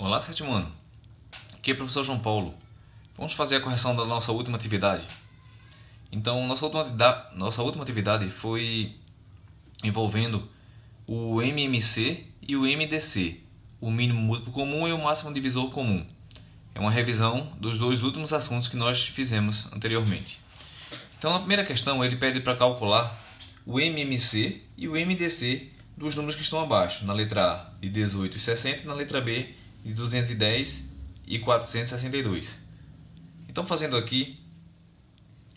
Olá, sétimo ano. Aqui é o professor João Paulo. Vamos fazer a correção da nossa última atividade. Então, nossa última atividade foi envolvendo o MMC e o MDC, o mínimo múltiplo comum e o máximo divisor comum. É uma revisão dos dois últimos assuntos que nós fizemos anteriormente. Então, na primeira questão, ele pede para calcular o MMC e o MDC dos números que estão abaixo, na letra A de 18 e 60 e na letra B de 210 e 462. Então, fazendo aqui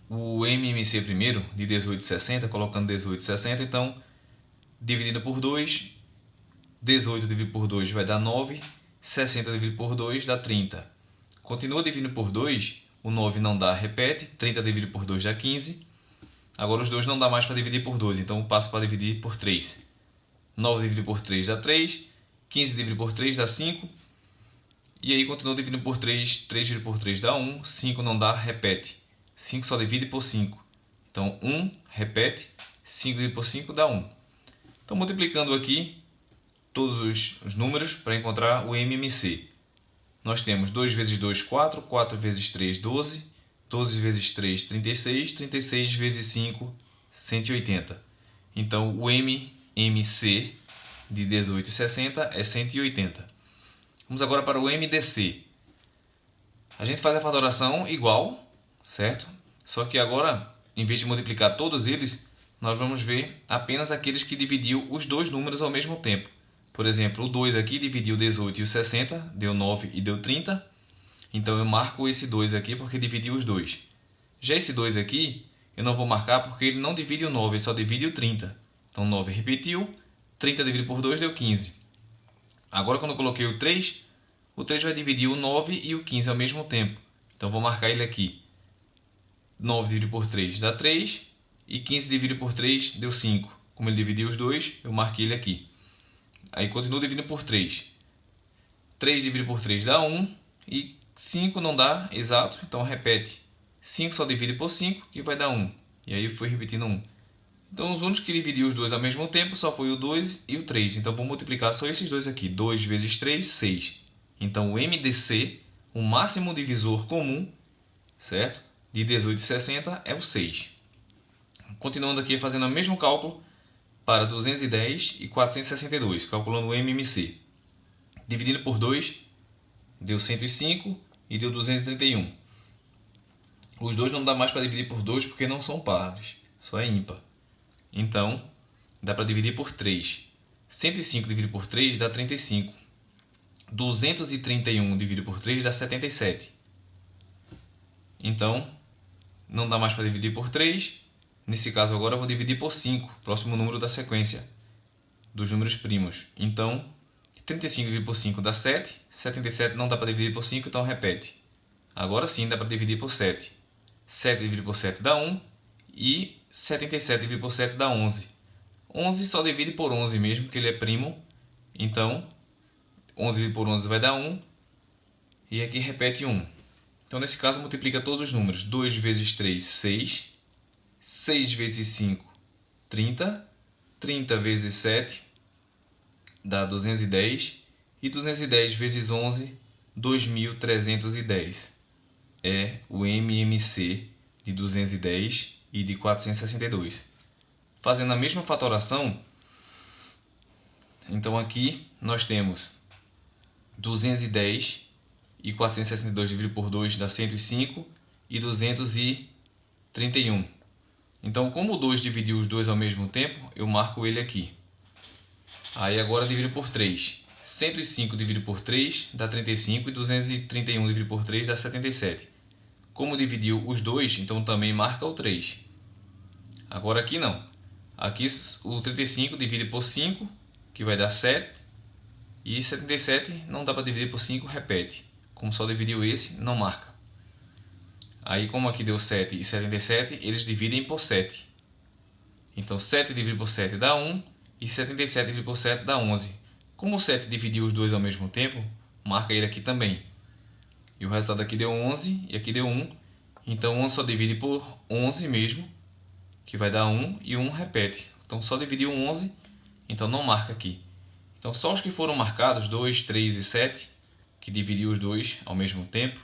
o MMC primeiro, de 18 e 60, colocando 18 e 60, então, dividido por 2, 18 dividido por 2 vai dar 9, 60 dividido por 2 dá 30. Continua dividindo por 2, o 9 não dá, repete, 30 dividido por 2 dá 15. Agora os dois não dá mais para dividir por 2, então passo para dividir por 3. 9 dividido por 3 dá 3, 15 dividido por 3 dá 5. E aí continua dividindo por 3, 3 dividido por 3 dá 1, 5 não dá, repete. 5 só divide por 5. Então 1, repete, 5 dividido por 5 dá 1. Então multiplicando aqui todos os números para encontrar o MMC. Nós temos 2 vezes 2, 4, 4 vezes 3, 12, 12 vezes 3, 36, 36 vezes 5, 180. Então o MMC de 18 e 60 é 180. Vamos agora para o MDC. A gente faz a fatoração igual, certo? Só que agora, em vez de multiplicar todos eles, nós vamos ver apenas aqueles que dividiu os dois números ao mesmo tempo. Por exemplo, o 2 aqui dividiu o 18 e o 60, deu 9 e deu 30. Então eu marco esse 2 aqui porque dividiu os dois. Já esse 2 aqui, eu não vou marcar porque ele não divide o 9, ele só divide o 30. Então 9 repetiu, 30 dividido por 2 deu 15. Agora quando eu coloquei o 3 vai dividir o 9 e o 15 ao mesmo tempo. Então vou marcar ele aqui. 9 dividido por 3 dá 3 e 15 dividido por 3 deu 5. Como ele dividiu os dois, eu marquei ele aqui. Aí continuo dividindo por 3. 3 dividido por 3 dá 1 e 5 não dá exato, então repete. 5 só divide por 5 que vai dar 1. E aí foi repetindo 1. Então os únicos que dividiu os dois ao mesmo tempo só foi o 2 e o 3. Então vou multiplicar só esses dois aqui. 2 vezes 3, 6. Então o MDC, o máximo divisor comum, certo? De 18 e 60 é o 6. Continuando aqui fazendo o mesmo cálculo para 210 e 462, calculando o MMC. Dividindo por 2, deu 105 e deu 231. Os dois não dá mais para dividir por 2 porque não são pares, só é ímpar. Então, dá para dividir por 3. 105 dividido por 3 dá 35. 231 dividido por 3 dá 77. Então, não dá mais para dividir por 3. Nesse caso agora eu vou dividir por 5, próximo número da sequência dos números primos. Então, 35 dividido por 5 dá 7. 77 não dá para dividir por 5, então repete. Agora sim dá para dividir por 7. 7 dividido por 7 dá 1. E 77 dividido por 7 dá 11. 11 só divide por 11 mesmo, porque ele é primo. Então, 11 dividido por 11 vai dar 1. E aqui repete 1. Então, nesse caso, multiplica todos os números. 2 vezes 3, 6. 6 vezes 5, 30. 30 vezes 7 dá 210. E 210 vezes 11, 2.310. É o MMC de 210 e de 462. Fazendo a mesma fatoração, então aqui nós temos 210 e 462 dividido por 2 dá 105 e 231. Então, como o 2 dividiu os dois ao mesmo tempo, eu marco ele aqui. Aí agora divido por 3. 105 dividido por 3 dá 35 e 231 dividido por 3 dá 77. Como dividiu os dois, então também marca o 3. Agora aqui não. Aqui o 35 divide por 5, que vai dar 7. E 77 não dá para dividir por 5, repete. Como só dividiu esse, não marca. Aí como aqui deu 7 e 77, eles dividem por 7. Então 7 dividido por 7 dá 1 e 77 dividido por 7 dá 11. Como o 7 dividiu os dois ao mesmo tempo, marca ele aqui também. E o resultado aqui deu 11 e aqui deu 1. Então 11 só divide por 11 mesmo, que vai dar 1 e 1 repete. Então só dividiu 11, então não marca aqui. Então só os que foram marcados, 2, 3 e 7, que dividir os dois ao mesmo tempo.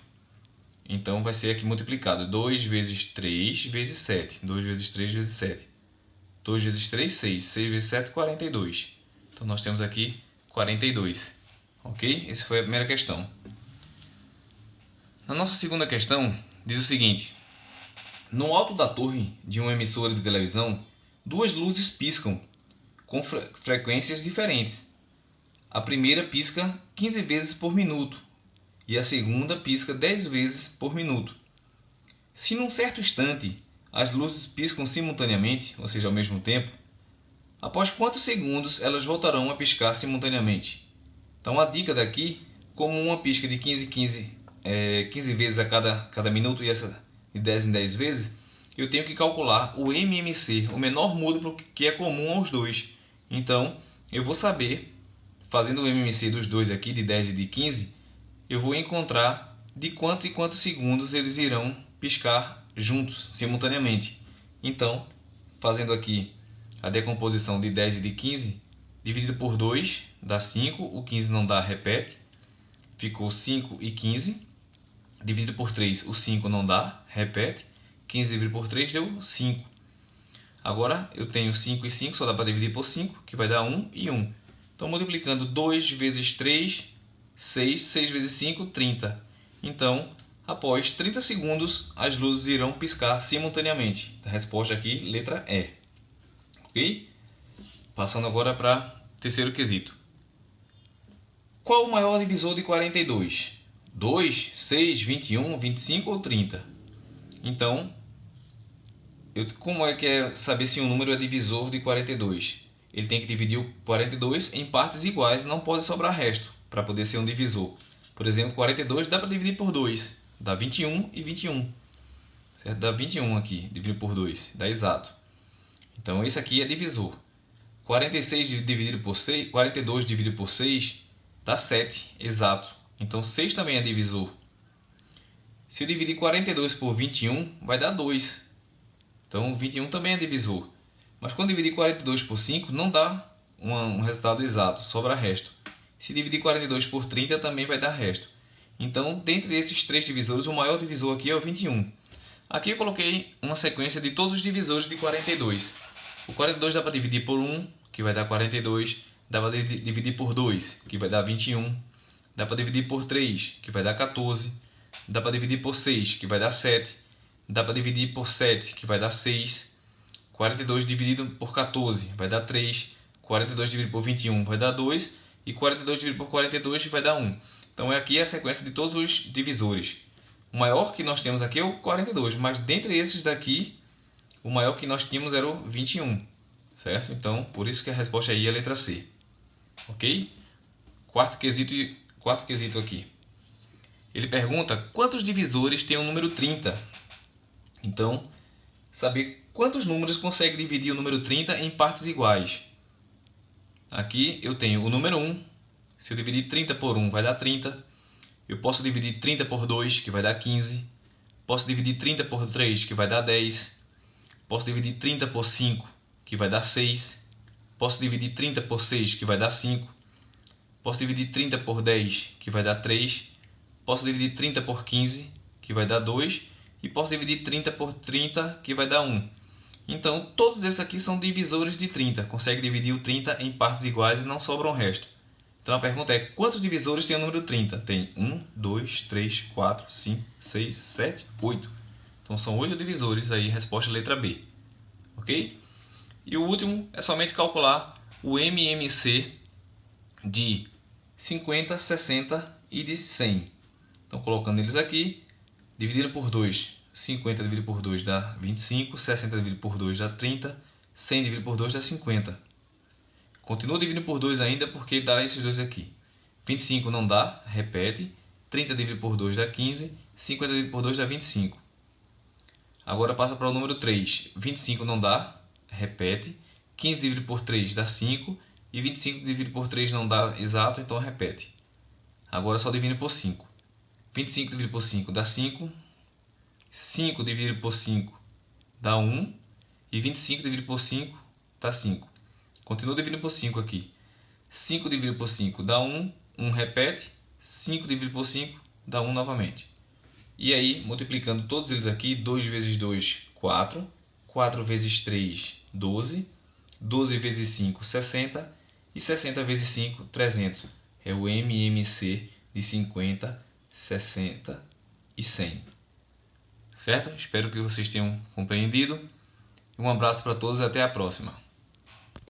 Então vai ser aqui multiplicado. 2 vezes 3 vezes 7. 2 vezes 3 vezes 7. 2 vezes 3, 6. 6 vezes 7, 42. Então nós temos aqui 42. Ok? Essa foi a primeira questão. Na nossa segunda questão, diz o seguinte. No alto da torre de uma emissora de televisão, duas luzes piscam com frequências diferentes. A primeira pisca 15 vezes por minuto e a segunda pisca 10 vezes por minuto. Se num certo instante as luzes piscam simultaneamente, ou seja, ao mesmo tempo, após quantos segundos elas voltarão a piscar simultaneamente? Então a dica daqui, como uma pisca de 15 vezes a cada minuto e essa de 10 em 10 vezes, eu tenho que calcular o MMC, o menor múltiplo que é comum aos dois. Então eu vou saber, fazendo o MMC dos dois aqui, de 10 e de 15, eu vou encontrar de quantos e quantos segundos eles irão piscar juntos, simultaneamente. Então, fazendo aqui a decomposição de 10 e de 15, dividido por 2 dá 5, o 15 não dá, repete, ficou 5 e 15, dividido por 3, o 5 não dá, repete, 15 dividido por 3 deu 5. Agora eu tenho 5 e 5, só dá para dividir por 5, que vai dar 1 e 1. Então, multiplicando 2 vezes 3, 6, 6 vezes 5, 30. Então, após 30 segundos, as luzes irão piscar simultaneamente. A resposta aqui, letra E. Ok? Passando agora para o terceiro quesito. Qual o maior divisor de 42? 2, 6, 21, 25 ou 30? Então, como é que é saber se um número é divisor de 42? Ele tem que dividir o 42 em partes iguais, não pode sobrar resto para poder ser um divisor. Por exemplo, 42 dá para dividir por 2, dá 21 e 21. Certo? Dá 21 aqui, dividido por 2, dá exato. Então esse aqui é divisor. 46 dividido por 6, 42 dividido por 6 dá 7, exato. Então 6 também é divisor. Se eu dividir 42 por 21, vai dar 2. Então 21 também é divisor. Mas quando dividir 42 por 5, não dá um resultado exato, sobra resto. Se dividir 42 por 30, também vai dar resto. Então, dentre esses três divisores, o maior divisor aqui é o 21. Aqui eu coloquei uma sequência de todos os divisores de 42. O 42 dá para dividir por 1, que vai dar 42. Dá para dividir por 2, que vai dar 21. Dá para dividir por 3, que vai dar 14. Dá para dividir por 6, que vai dar 7. Dá para dividir por 7, que vai dar 6. 42 dividido por 14 vai dar 3. 42 dividido por 21 vai dar 2. E 42 dividido por 42 vai dar 1. Então aqui é a sequência de todos os divisores. O maior que nós temos aqui é o 42, mas dentre esses daqui, o maior que nós tínhamos era o 21. Certo? Então, por isso que a resposta aí é a letra C. Ok? Quarto quesito aqui. Ele pergunta quantos divisores tem o número 30. Então, saber quantos números consegue dividir o número 30 em partes iguais. Aqui eu tenho o número 1. Se eu dividir 30 por 1 vai dar 30. Eu posso dividir 30 por 2, que vai dar 15. Posso dividir 30 por 3, que vai dar 10. Posso dividir 30 por 5, que vai dar 6. Posso dividir 30 por 6, que vai dar 5. Posso dividir 30 por 10, que vai dar 3. Posso dividir 30 por 15, que vai dar 2. E posso dividir 30 por 30, que vai dar 1. Então, todos esses aqui são divisores de 30. Consegue dividir o 30 em partes iguais e não sobra um resto. Então, a pergunta é, quantos divisores tem o número 30? Tem 1, 2, 3, 4, 5, 6, 7, 8. Então, são 8 divisores aí, resposta letra B. Ok? E o último é somente calcular o MMC de 50, 60 e de 100. Então, colocando eles aqui, dividindo por 2, 50 dividido por 2 dá 25, 60 dividido por 2 dá 30, 100 dividido por 2 dá 50. Continuo dividindo por 2 ainda porque dá esses dois aqui. 25 não dá, repete. 30 dividido por 2 dá 15, 50 dividido por 2 dá 25. Agora passa para o número 3. 25 não dá, repete. 15 dividido por 3 dá 5 e 25 dividido por 3 não dá exato, então repete. Agora só dividindo por 5. 25 dividido por 5 dá 5. 5 dividido por 5 dá 1. E 25 dividido por 5 dá 5. Continuo dividindo por 5 aqui. 5 dividido por 5 dá 1. 1 repete. 5 dividido por 5 dá 1 novamente. E aí, multiplicando todos eles aqui, 2 vezes 2, 4. 4 vezes 3, 12. 12 vezes 5, 60. E 60 vezes 5, 300. É o MMC de 50, 60 e 100. Certo? Espero que vocês tenham compreendido. Um abraço para todos e até a próxima.